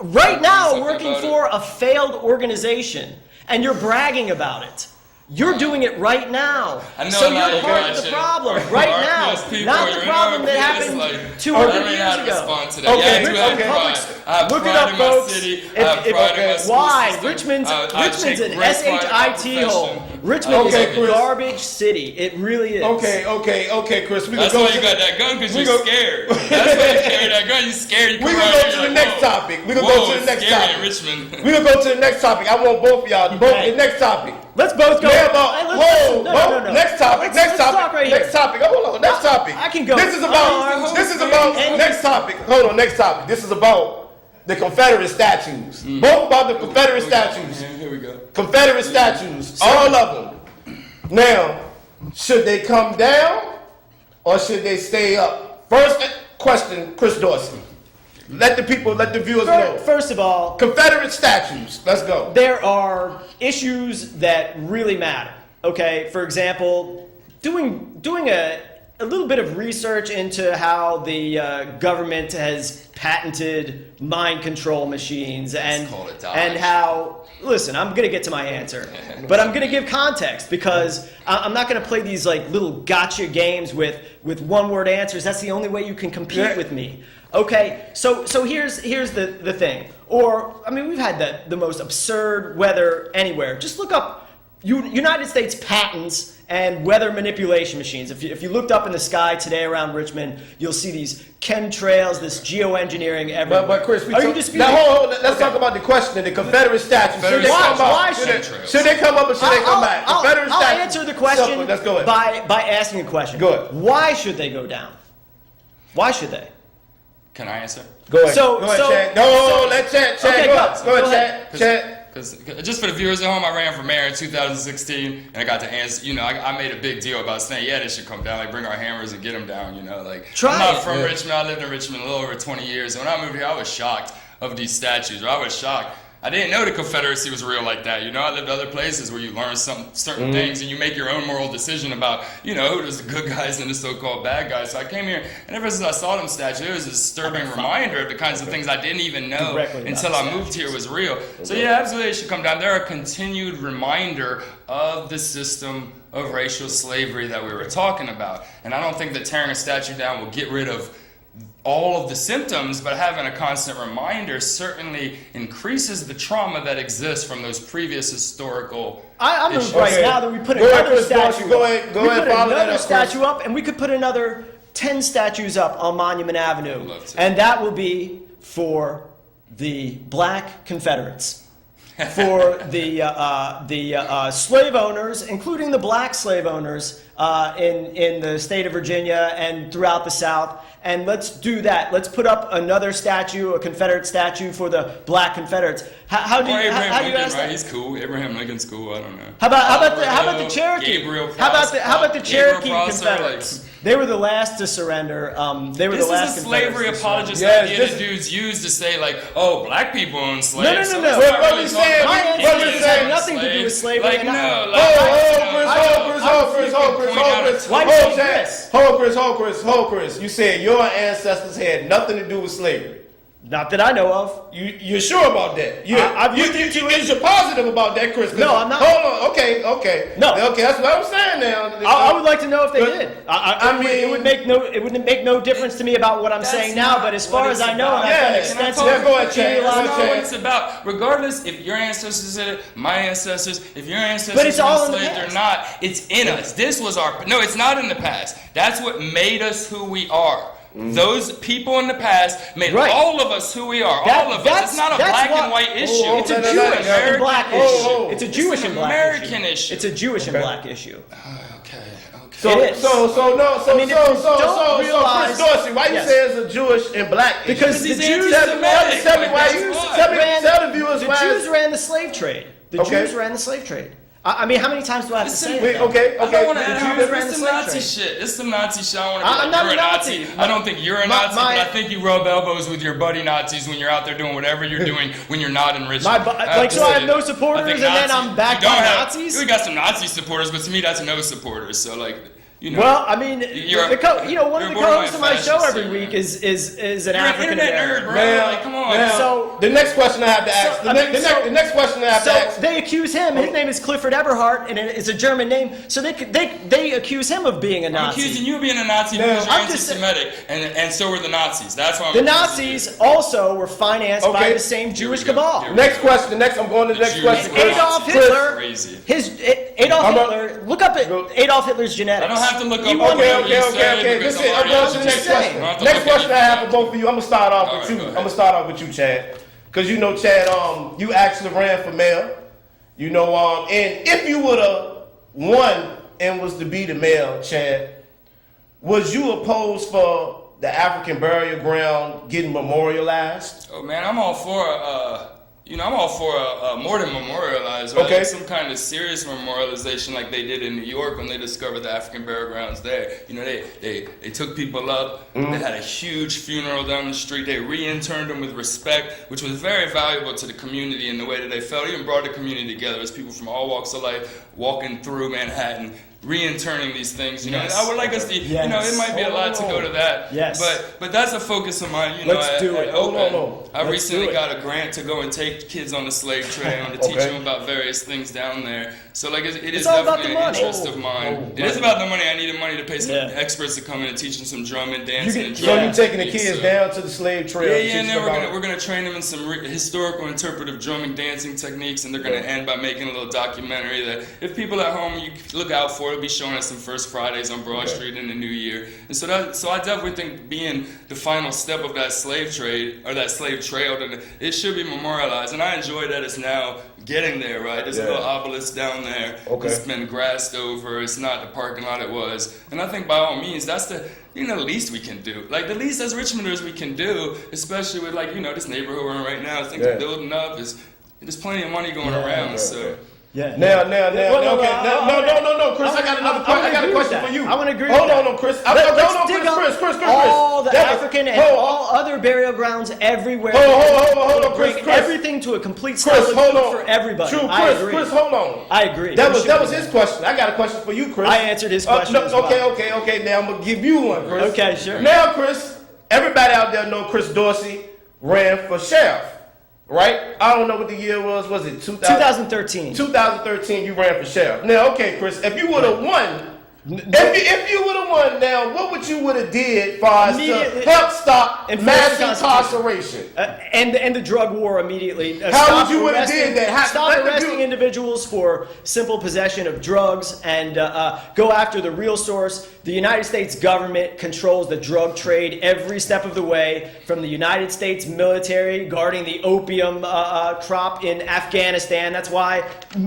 right now Something working about for a failed organization, and you're bragging about it. You're doing it right now. I know so a lot you're of part you of the guys problem should- right are now, RPS people, not you're the in problem that RPS, happened like, 200 I don't know how years to ago. respond to that. Yeah, I do have pride. I have Look it pride up, in my folks. city. I have pride in my school Why? system. Richmond's I Richmond's take an great pride in my SHIT hole. profession. Richmond is Okay, a Chris. garbage city. It really is. Okay, Chris. We That's can go why you to got that gun, because we you're go- scared. That's why you carry that gun. You're scared. You We come can out go here, to you're the like, next whoa. topic. We can Whoa, go to the it's next scary in topic. Richmond. We can go to the next topic. I want both of y'all. Okay. The next topic. Let's both go. Yeah, but Hey, listen, no. next topic. Let's talk right Next here. topic. Hold on. Next topic. I can go. This is about. This is about. And- Next topic. Hold on. Next topic. This is about the Confederate statues. Both about the Confederate statues. Here we go. Confederate statues. All of them. Now, should they come down or should they stay up? First question, Chris Dorsey. Let the viewers know. First of all, Confederate statues. Let's go. there are issues that really matter. Okay, for example, doing a little bit of research into how the government has patented mind control machines and call it Daesh. and how. Listen, I'm gonna get to my answer, but I'm gonna give context because I'm not gonna play these like little gotcha games with one-word answers. That's the only way you can compete with me. Okay, so here's the thing. Or I mean, we've had the most absurd weather anywhere. Just look up United States patents and weather manipulation machines. If you looked up in the sky today around Richmond, you'll see these chemtrails, this geoengineering everywhere. But Chris, are you disputing? now, hold on, let's talk about the question. The Confederate statues. Should they come Why up? should- Should they come up or should they come back? Confederate I'll statues. answer the question Simple. Let's go ahead. by asking a question. Go ahead. Why should they go down? Why should they? Can I answer? Go ahead. So- go ahead, so- Chad. No, let Chad. Okay, go go. ahead. Go Go ahead, Chad. Because just for the viewers at home, I ran for mayor in 2016, and I got to answer. You know, I made a big deal about saying, yeah, they should come down, like bring our hammers and get them down. You know, like I'm not from Richmond. I lived in Richmond a little over 20 years, and when I moved here, I was shocked of these statues. Or I was shocked. I didn't know the Confederacy was real like that. You know, I lived other places where you learn certain things and you make your own moral decision about, you know, who's the good guys and the so-called bad guys. So I came here, and ever since I saw them statues, it was a disturbing reminder of the kinds of things I didn't even know until I moved here was real. So yeah, absolutely, it should come down. They're a continued reminder of the system of racial slavery that we were talking about. And I don't think that tearing a statue down will get rid of all of the symptoms, but having a constant reminder certainly increases the trauma that exists from those previous historical I'm issues. right now that we put Go ahead, another Chris Dorsey. statue. Go ahead, follow that another up, statue up, and we could put another 10 statues up on Monument Avenue, love to. and that will be for the Black Confederates. For the slave owners, including the black slave owners in the state of Virginia and throughout the South. And let's do that. Let's put up another statue, a Confederate statue for the Black Confederates. How do you Abraham how do you Lincoln, ask right? that? He's cool. Abraham Lincoln's cool. I don't know. How about the Cherokee? Gabriel How about the Gabriel Cherokee Prosser, Confederates? like- They were the last to surrender. They were This the last is a slavery Confederates to apologist Yes, idea this- that dudes use to say like, oh, black people own slaves. No. So No. let's not What really we talk saying- about My what we ancestors Indians saying- had owning nothing to do with slaves. slavery. Like, and no, like, Chris. You said your ancestors had nothing to do with slavery. Not that I know of. You're sure about that? You're positive about that, Chris? No, I'm not. Hold on. Okay. No. Okay, that's what I'm saying now. I would like to know if they did. I mean, it wouldn't make no difference to me about what I'm saying now. But as far as I know, I've done extensive. Go ahead, Chad. That's not what it's about. Regardless if your ancestors did it, my ancestors, if your ancestors But it's all in the enslaved or past. not, it's in us. This was no, it's not in the past. That's what made us who we are. Those people in the past made all of us who we are. All of us. It's not a black and white issue. It's a Jewish and black issue. It's a Jewish and black American issue. It's a Jewish and black issue. Okay. So Chris Dorsey, why you say it's a Jewish and black issue? Because the Jews ran the slave trade. The Jews ran the slave trade. I mean, how many times do I have to say it? Okay. I don't want to The add Jews ran the it's some slave Nazi trade. shit. It's some Nazi shit. I I'm want not to be a Nazi. I don't think you're a Nazi, but my- I think you rub elbows with your buddy Nazis when you're out there doing whatever you're doing when you're not in Richmond. So I have no supporters, and then I'm backed by Nazis? We got some Nazi supporters, but to me that's no supporters. So like, you know. Well, I mean, one of the co-hosts of my show every fascist, week is an You're an African internet nerd, American. bro. Like, come on. So the next question I have to ask. The next question I have to ask. they accuse him. His name is Clifford Eberhardt, and it's a German name. So they accuse him of being a I'm Nazi. accusing you of being a Nazi because you're I'm just anti-Semitic, and so were the Nazis. That's why I'm The accusing Nazis also were financed by the same Jewish cabal. Next question. I'm going to the next question. Adolf Hitler. Crazy. Hitler. Look up at Adolf Hitler's genetics. I don't have to look You up. wonder- Okay. Listen, I'm going to the next question. Next question I have for both of you. I'm gonna start off with you. I'm gonna start off with you, Chad, because you know, Chad, you actually ran for mayor. You know, and if you would have won and was to be the mayor, Chad, was you opposed for the African burial ground getting memorialized? Oh man, I'm all for more than memorialize, right? Okay. Like some kind of serious memorialization, like they did in New York when they discovered the African burial grounds there. You know, they took people up. They had a huge funeral down the street. They re-interned them with respect, which was very valuable to the community in the way that they felt. It even brought the community together as people from all walks of life walking through Manhattan, re-interning these things, you know. And I would like us to, you know, it might be a lot to go to that. Yes. But that's a focus of mine, you Let's know. do it. At Hold Open. on. I Let's recently do it. got a grant to go and take kids on the slave trade and to teach them about various things down there. So like it is all about definitely the an money. interest of mine. It is about the money. I needed money to pay some experts to come in and teach them some drumming, dancing, and So drumming. you taking the techniques, kids so- down to the slave trail? yeah, and then we're gonna train them in some historical interpretive drumming dancing techniques, and they're gonna end by making a little documentary that if people at home you look out for, it'll be showing at some First Fridays on Broad Street in the New Year. And so I definitely think being the final step of that slave trade or that slave trail, that it should be memorialized, and I enjoy that it's now getting there. Right, there's a little obelisk down there. It's been grassed over. It's not the parking lot it was, and I think by all means that's the least we can do. Like the least as Richmonders we can do, especially with this neighborhood we're in right now. Things are building up. There's plenty of money going around. So. Yeah. Now, Chris, I got another question. I got a question for you. I want to agree. Hold on, Chris. Chris. All the African and all other burial grounds everywhere. Hold on, Chris. Everything to a complete Chris, hold on. for everybody. True, I agree. Chris, hold on. I agree. That was his question. I got a question for you, Chris. I answered his question. as well. Okay. Now I'm gonna give you one, Chris. Okay, sure. Now, Chris, everybody out there know Chris Dorsey ran for sheriff, right? I don't know what the year was. Was it 2013? 2013, you ran for sheriff. Now, okay, Chris, if you would have won, if you would have won, now what would you would have did for us to help stop mass incarceration and the drug war immediately? How would you would have did that? Stop arresting individuals for simple possession of drugs and go after the real source. The United States government controls the drug trade every step of the way, from the United States military guarding the opium crop in Afghanistan. That's why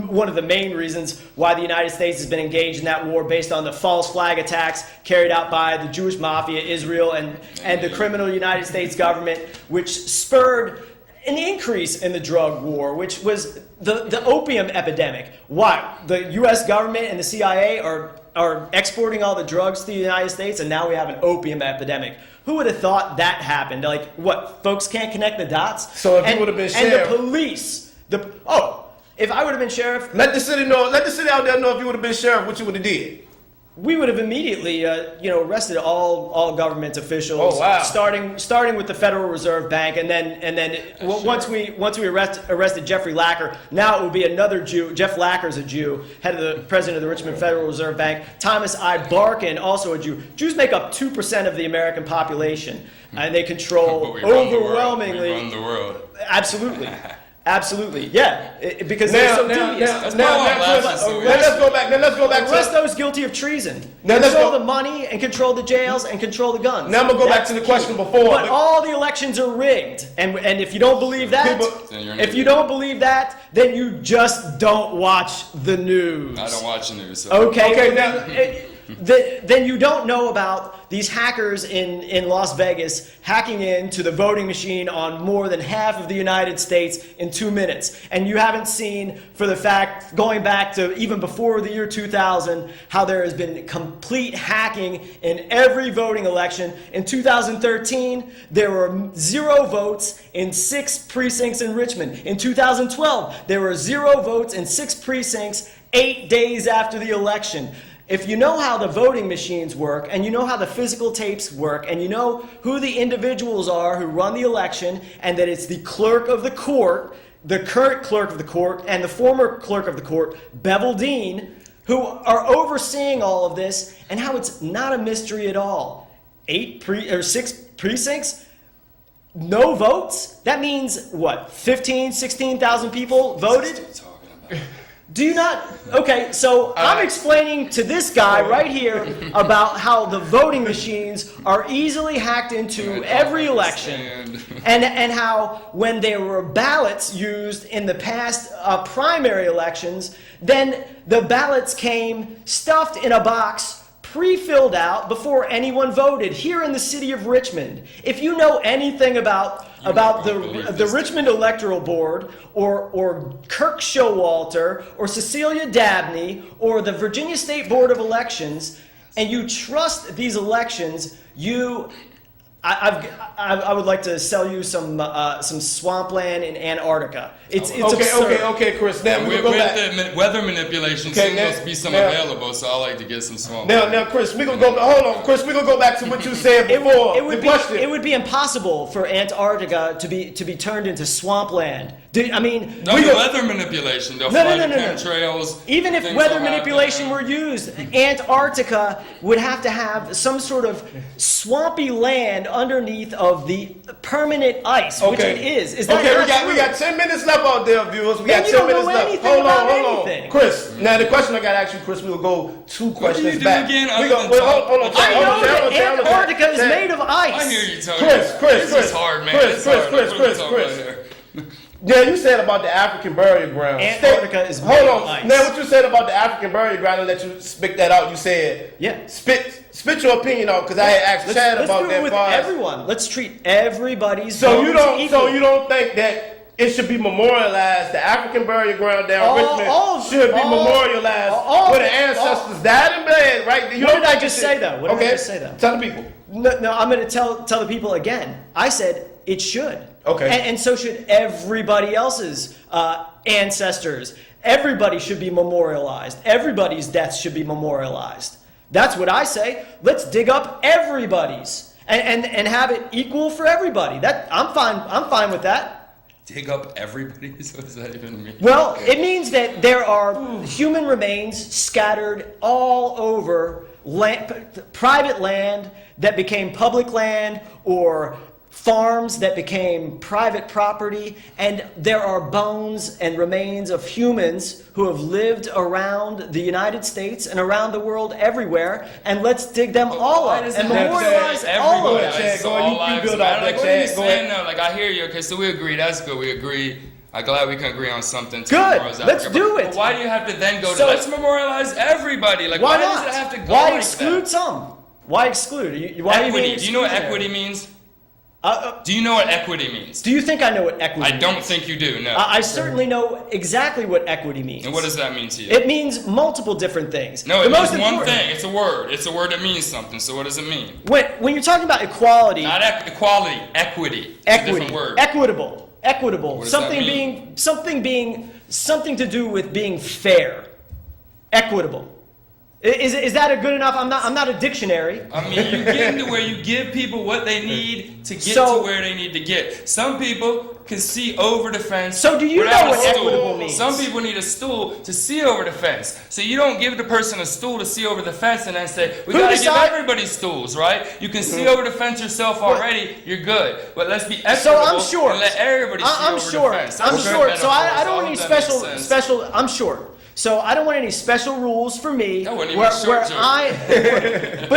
one of the main reasons why the United States has been engaged in that war, based on the false flag attacks carried out by the Jewish mafia, Israel, and the criminal United States government, which spurred an increase in the drug war, which was the opium epidemic. Why? The U.S. government and the CIA are exporting all the drugs to the United States, and now we have an opium epidemic. Who would have thought that happened? Like, what? Folks can't connect the dots? So if you would have been sheriff, and the police, if I would have been sheriff, let the city out there know if you would have been sheriff, what you would have did. we would have immediately, arrested all government officials. Oh, wow. Starting with the Federal Reserve Bank, and then once we arrested Jeffrey Lacker, now it would be another Jew. Jeff Lacker's a Jew, head of the president of the Richmond Federal Reserve Bank. Thomas I. Barkin, also a Jew. Jews make up 2% of the American population, and they control overwhelmingly. We run the world. Absolutely. Absolutely, yeah, because they're so devious. Let's go back. Arrest those guilty of treason. Now, Control the money and control the jails and control the guns. Now I'm gonna go back to the question before. But all the elections are rigged, and if you don't believe that, then you just don't watch the news. I don't watch the news. So. Okay. Now, then you don't know about these hackers in Las Vegas hacking into the voting machine on more than half of the United States in 2 minutes. And you haven't seen, for the fact, going back to even before the year 2000, how there has been complete hacking in every voting election. In 2013, there were 0 votes in 6 precincts in Richmond. In 2012, there were 0 votes in 6 precincts 8 days after the election. If you know how the voting machines work, and you know how the physical tapes work, and you know who the individuals are who run the election, and that it's the clerk of the court, the current clerk of the court, and the former clerk of the court, Bevel Dean, who are overseeing all of this, and how it's not a mystery at all. 6 precincts? No votes? That means, what, 15, 16,000 people voted? What are you talking about? Do you not? Okay, so I'm explaining to this guy right here about how the voting machines are easily hacked into every election, and how when there were ballots used in the past primary elections, then the ballots came stuffed in a box, pre-filled out before anyone voted here in the city of Richmond. If you know anything about the Richmond Electoral Board, or Kirk Showalter, or Cecilia Dabney, or the Virginia State Board of Elections, and you trust these elections, I would like to sell you some swampland in Antarctica. It's absurd. Okay, Chris. Now with go back. the weather manipulation, Okay, there must be some available, so I like to get some swamp. Now, Chris, we gonna go. Hold on, Chris. We gonna go back to what you said before. It would be impossible for Antarctica to be turned into swampland. The weather manipulation. They'll fly the chemtrails. Even if weather manipulation were used, Antarctica would have to have some sort of swampy land underneath of the permanent ice, which it is. Is that we got 10 minutes left out there, viewers. We got 10 minutes left. Hold on. Chris, now the question I got to ask you, Chris, we will go 2 questions back. Again? I know that Antarctica is made of ice. I hear you, Tony. Chris. This is hard, man. Chris. Yeah, you said about the African burial ground. Antarctica is made of ice. Now, what you said about the African burial ground, and let you spit that out. You said, spit your opinion out, because I had asked Chad about that. Let's do it with everyone. Let's treat everybody's So you equal. don't think that it should be memorialized? The African burial ground down Richmond should be memorialized where the ancestors died in bed, right? What did I just say though? Tell the people. No, I'm going to tell the people again. I said it should. Okay. And so should everybody else's ancestors. Everybody should be memorialized. Everybody's deaths should be memorialized. That's what I say. Let's dig up everybody's and have it equal for everybody. I'm fine with that. Dig up everybody? What does that even mean? Well, it means that there are human remains scattered all over private land that became public land, or farms that became private property, and there are bones and remains of humans who have lived around the United States and around the world everywhere, and let's dig them all up and memorialize all of them. I hear you. Okay, so we agree. That's good. We agree. I'm glad we can agree on something. Good. Let's do it. But why do you have to then go to let's memorialize everybody? Like, why does it have to go Why like exclude that? some? Why exclude? Equity. Do you know what equity means? Do you know what equity means? Do you think I know what equity means? I don't think you do, no. I certainly know exactly what equity means. And what does that mean to you? It means multiple different things. No, it means one thing. It's a word. It's a word that means something. So what does it mean? When you're talking about equality... Not equality. Equity. It's a different word. Equitable. What does that mean? Something to do with being fair. Equitable. Is that a good enough? I'm not a dictionary. I mean, you get into where you give people what they need to get So- to where they need to get. Some people can see over the fence. So do you without know what a stool. equitable means? Some people need a stool to see over the fence. So you don't give the person a stool to see over the fence and then say, we Who gotta give decide- everybody stools, right? You can see over the fence yourself already, you're good. But let's be equitable So I'm sure. and let everybody see I'm over sure. the fence. I'm That's a sure. good So metaphor. I don't All want any of that makes sense. special. I'm sure. So I don't want any special rules for me That wasn't even where, a short where joke.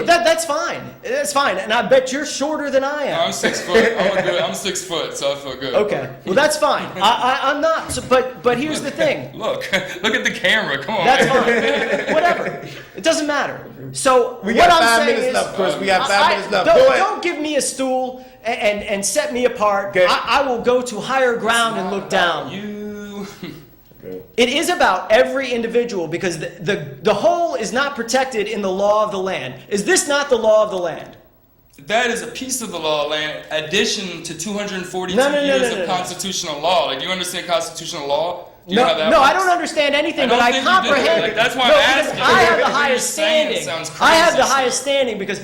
but that's fine. That's fine. And I bet you're shorter than I am. I'm 6 foot. I'm 6 foot, so I feel good. Okay. Well, that's fine. I'm not. So, but here's the thing. Look at the camera. Come on. That's man. fine. Whatever. It doesn't matter. So We what got I'm 5 saying minutes is, left, Chris. We got 5 minutes left. Go Don't, ahead. don't give me a stool and set me apart. Okay. I will go to higher ground and look down. You. It is about every individual because the whole is not protected in the law of the land. Is this not the law of the land? That is a piece of the law, land, addition to 242 No, years no. of constitutional law. Like, do you understand constitutional law? Do you No, know how that no, I works? don't understand anything, I don't but I think you do. comprehend. Like, that's why No, I'm because asking. I have the What you're highest saying standing. sounds I have the crazy. highest standing because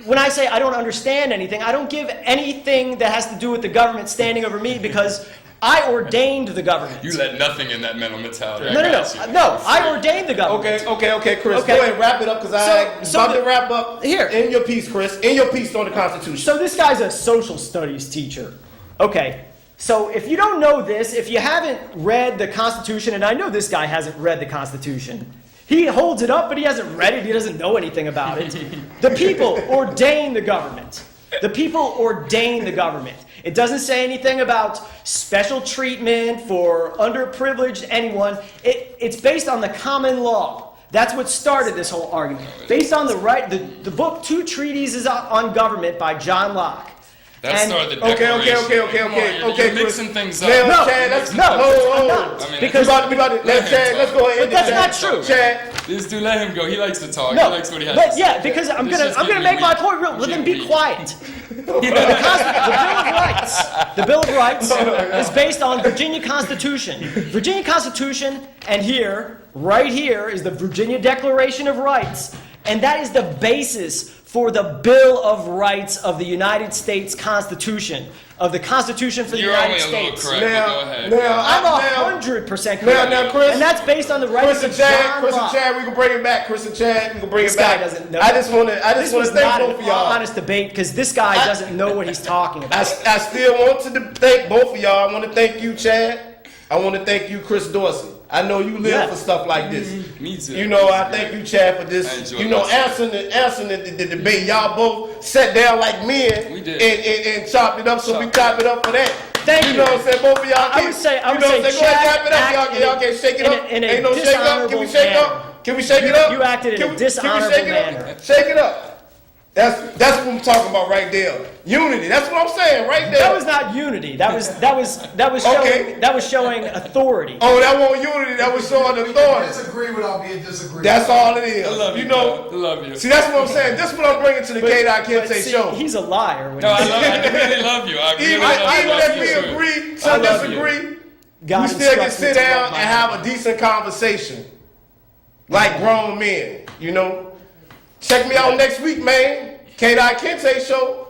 when I say I don't understand anything, I don't give anything that has to do with the government standing over me because I ordained the government. You let nothing in that mental mentality. No, I ordained the government. Okay, Chris. Okay. Go ahead, wrap it up because I'm so about to the- wrap up. Here. In your piece, Chris. In your piece on the Constitution. So this guy's a social studies teacher. Okay. So if you don't know this, if you haven't read the Constitution, and I know this guy hasn't read the Constitution, he holds it up, but he hasn't read it. He doesn't know anything about it. The people ordain the government. The people ordain the government. It doesn't say anything about special treatment for underprivileged anyone. It's based on the common law. That's what started this whole argument. Based on the book Two Treatises on Government by John Locke. That started the Okay, Declaration. You're Chris. mixing things up. Now, No, Chad, let's no, I'm not. I mean, Because we about to Chad, let's go ahead. But that's not true. Chad, This dude, let him go. He likes to talk. No, He likes what he has but to say. yeah, because I'm This gonna is I'm gonna getting make my weak. point real. Let them be Getting weak. quiet. The Bill of Rights is based on Virginia Constitution. Virginia Constitution, and right here, is the Virginia Declaration of Rights, and that is the basis for the Bill of Rights of the United States Constitution, of the Constitution for the You're United only a little States. correct, but go ahead. I'm 100% correct. Now, Chris. And that's based on the rights Chris and of Chad, John Chris and Locke. Chad, we can bring it back. Chris and Chad, we can bring This it back. guy doesn't know. I just want to This was thank not both an of y'all. honest debate because this guy doesn't know what he's talking I about. still want to thank both of y'all. I want to thank you, Chad. I want to thank you, Chris Dorsey. I know you live Yeah. for stuff like this. Me too. You know, I thank you, Chad, for I this. enjoy You know, myself. answering the debate. Y'all both sat down like men We did. and chopped it up. So we Chopped clap it up for that. Thank You you. know what I'm saying? Both of y'all. I would say Go ahead, Chad clap it up. acted Y'all can't shake it in up. a- in a Ain't no shake up. Can we dishonorable shake manner. up? Can we shake it up? You acted in a Can we dishonorable shake it up? manner. Shake it up. That's what I'm talking about right there. Unity. That's what I'm saying right there. That was not unity. That was Okay. showing authority. Oh, that wasn't unity. That was showing authority. Disagree without being disagreed. That's all it is. I love you, know. bro. I love you. See, that's what I'm saying. This is what I'm bringing to the But K.Kinte see, Show. he's a liar. When No, he I really love you. I really Even love if you. we too. agree I to love you. disagree, God we still can instructs me sit to down love and my have neighbor. a decent conversation. Like grown men, you know. Check me out next week, man. K.Kinte Show,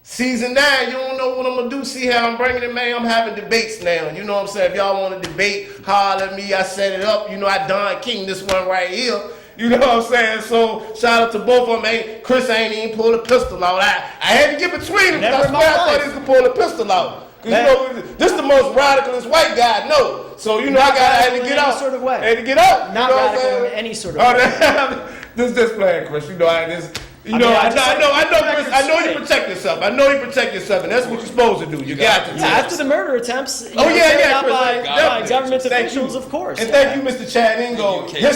season 9. You don't know what I'm gonna do. See how I'm bringing it, man. I'm having debates now. You know what I'm saying? If y'all want to debate, holler at me. I set it up. You know, I Don King this one right here. You know what I'm saying? So shout out to both of them. Man, Chris ain't even pulled a pistol out. I had to get between them. Never That's in why my I thought life. he could pull a pistol out. 'Cause Man. you know, this the most radicalist white guy I know. So you know, I had radical to in get any out. sort of way. I had to get out. Not you know what I'm radical saying? in any sort of Oh, way. this playing, Chris. You know, I just. You I know, mean, I I just know, like I know, to keep the Chris, record I know you straight. protect yourself. I know you protect yourself, and that's what you're supposed to do. You got to. Yeah, after the murder attempts, Oh, yeah, carried yeah, out Chris, by definitely. government Thank officials, you. of course. And yeah. thank you, Mr. Chad Ingold, Thank you,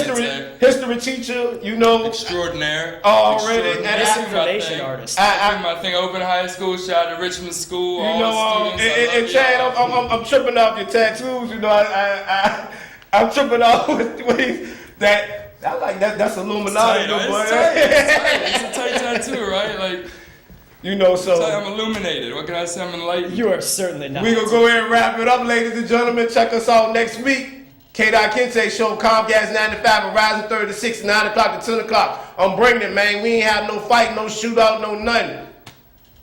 history teacher. You know, Extraordinaire. Already, Extraordinaire. and This is my Misinformation thing. artist. This is my thing. Open high school. Shout out to Richmond School. you all know, the students. I and love Chad, y'all. I'm tripping off your tattoos. You know, I'm tripping off with that. I like that. That's Illuminati, Tight, right? boy. It's tight. It's tight. It's a tight tattoo, right? Like, You know, so. I'm illuminated. What can I say? I'm enlightened. You are certainly not. We're going to go ahead and wrap it up, ladies and gentlemen. Check us out next week. K.Kinte Show, Comcast 95, Verizon 30 to 6, 9 o'clock to 10 o'clock. I'm bringing it, man. We ain't have no fight, no shootout, no nothing.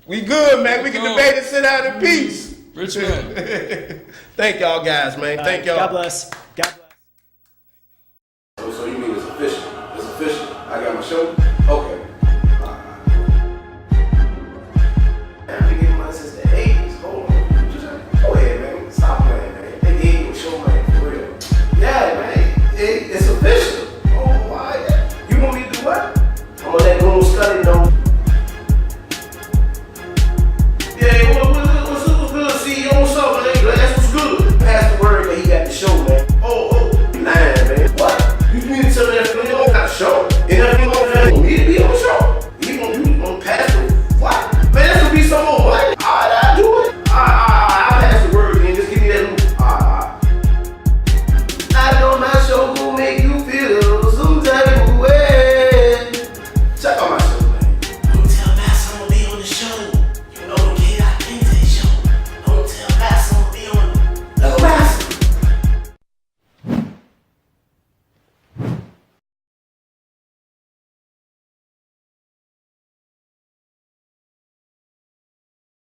We good, man. We can debate and sit down in peace. Richmond. Thank y'all guys, man. Thank y'all. God bless.